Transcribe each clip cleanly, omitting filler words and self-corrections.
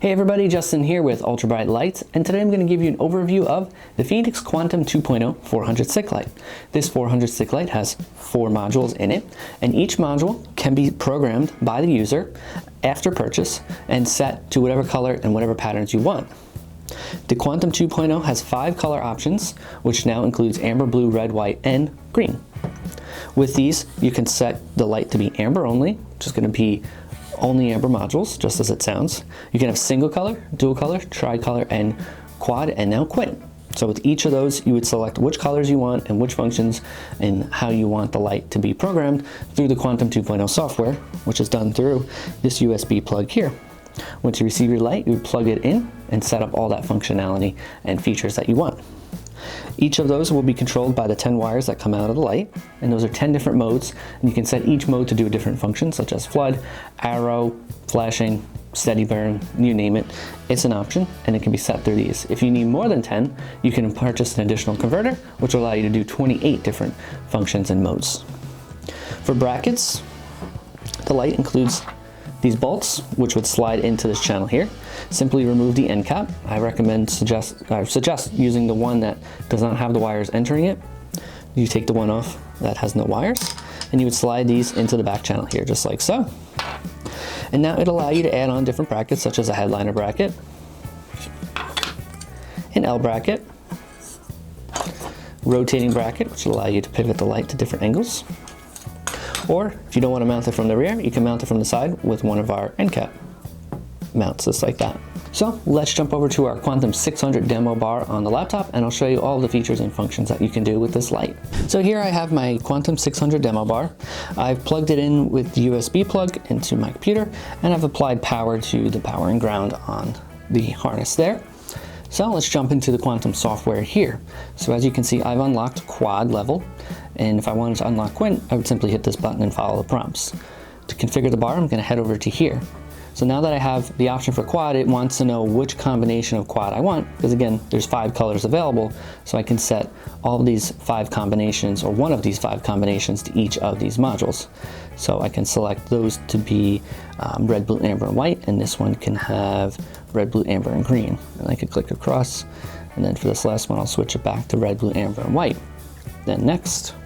Hey everybody, Justin here with Ultra Bright Lights, and today I'm going to give you an overview of the Phoenix Quantum 2.0 400 stick light. This 400 stick light has 4 modules in it, and each module can be programmed by the user after purchase and set to whatever color and whatever patterns you want. The Quantum 2.0 has 5 color options, which now includes amber, blue, red, white, and green. With these, you can set the light to be amber only, which is going to be only amber modules, just as it sounds. You can have single color, dual color, tricolor, and quad, and now quint. So with each of those, you would select which colors you want and which functions and how you want the light to be programmed through the Quantum 2.0 software, which is done through this USB plug here. Once you receive your light, you would plug it in and set up all that functionality and features that you want. Each of those will be controlled by the 10 wires that come out of the light, and those are 10 different modes, and you can set each mode to do a different function, such as flood, arrow, flashing, steady burn, you name it. It's an option, and it can be set through these. If you need more than 10, you can purchase an additional converter, which will allow you to do 28 different functions and modes. For brackets, the light includes these bolts, which would slide into this channel here. Simply remove the end cap. I suggest using the one that does not have the wires entering it. You take the one off that has no wires, and you would slide these into the back channel here, just like so. And now it'll allow you to add on different brackets, such as a headliner bracket, an L bracket, rotating bracket, which will allow you to pivot the light to different angles. Or if you don't want to mount it from the rear, you can mount it from the side with one of our end cap mounts, just like that. So let's jump over to our Quantum 600 demo bar on the laptop, and I'll show you all the features and functions that you can do with this light. So here I have my Quantum 600 demo bar. I've plugged it in with the USB plug into my computer, and I've applied power to the power and ground on the harness there. So let's jump into the Quantum software here. So as you can see, I've unlocked quad level, and if I wanted to unlock quint, I would simply hit this button and follow the prompts. To configure the bar, I'm going to head over to here. So now that I have the option for quad, it wants to know which combination of quad I want, because again, there's 5 colors available, so I can set all of these 5 combinations, or one of these 5 combinations, to each of these modules. So I can select those to be red, blue, amber, and white, and this one can have red, blue, amber, and green. And I could click across, and then for this last one, I'll switch it back to red, blue, amber, and white. Then next.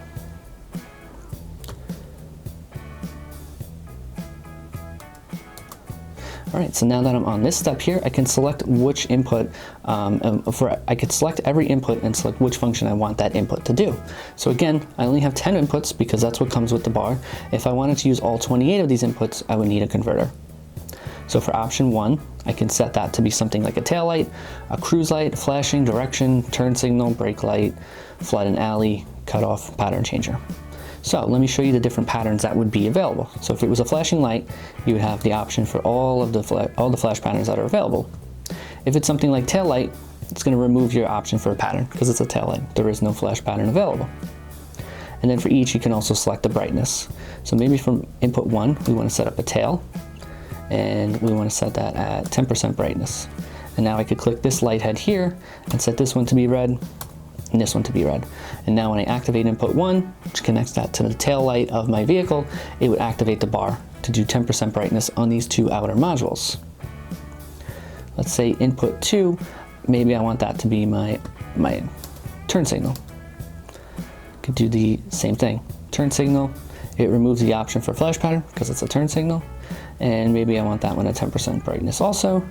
All right, so now that I'm on this step here, I can select which input, I could select every input and select which function I want that input to do. So again, I only have 10 inputs because that's what comes with the bar. If I wanted to use all 28 of these inputs, I would need a converter. So for option 1, I can set that to be something like a tail light, a cruise light, flashing, direction, turn signal, brake light, flood and alley, cutoff, pattern changer. So let me show you the different patterns that would be available. So if it was a flashing light, you would have the option for all the flash patterns that are available. If it's something like tail light, it's going to remove your option for a pattern because it's a tail light. There is no flash pattern available. And then for each, you can also select the brightness. So maybe from input 1, we want to set up a tail, and we want to set that at 10% brightness. And now I could click this light head here and set this one to be red and this one to be red. And now when I activate input 1, which connects that to the tail light of my vehicle, it would activate the bar to do 10% brightness on these 2 outer modules. Let's say input 2, maybe I want that to be my turn signal. Could do the same thing. Turn signal, it removes the option for flash pattern because it's a turn signal. And maybe I want that one at 10% brightness also.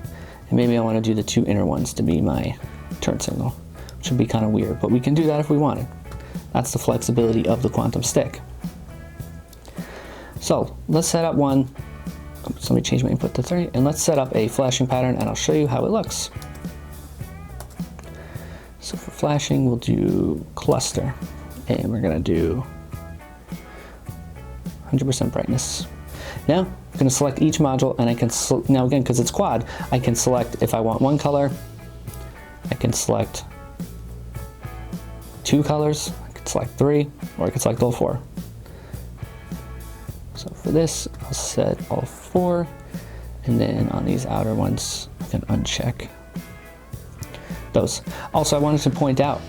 And maybe I want to do the 2 inner ones to be my turn signal, which would be kind of weird, but we can do that if we wanted. That's the flexibility of the Quantum stick. So let's set up one. So let me change my input to 3, and let's set up a flashing pattern, and I'll show you how it looks. So for flashing, we'll do cluster, and we're gonna do 100% brightness. Now, I'm gonna select each module, and I can, now again, because it's quad, I can select if I want one color, I can select 2 colors, I could select 3, or I could select all 4. So for this, I'll set all 4, and then on these outer ones, I can uncheck those. Also, I wanted to point out,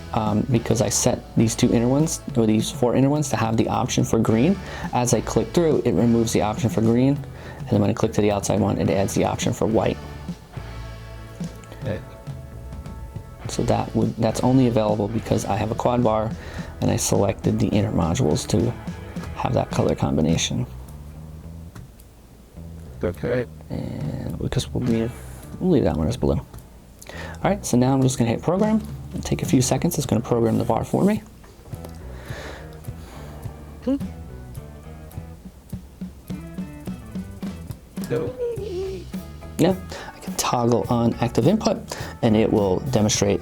because I set these 2 inner ones, or these 4 inner ones, to have the option for green. As I click through, it removes the option for green, and then when I click to the outside one, it adds the option for white. Okay. So that's only available because I have a quad bar and I selected the inner modules to have that color combination. Okay. And because we'll leave that one as blue. All right, so now I'm just gonna hit program. It'll take a few seconds. It's gonna program the bar for me. No. Yeah, I can toggle on active input and it will demonstrate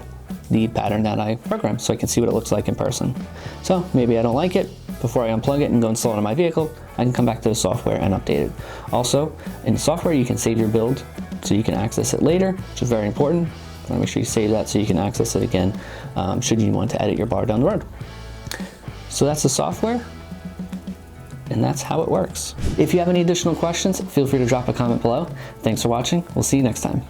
the pattern that I programmed so I can see what it looks like in person. So maybe I don't like it. Before I unplug it and go install it on my vehicle, I can come back to the software and update it. Also, in the software, you can save your build so you can access it later, which is very important. You want to make sure you save that so you can access it again should you want to edit your bar down the road. So that's the software, and that's how it works. If you have any additional questions, feel free to drop a comment below. Thanks for watching. We'll see you next time.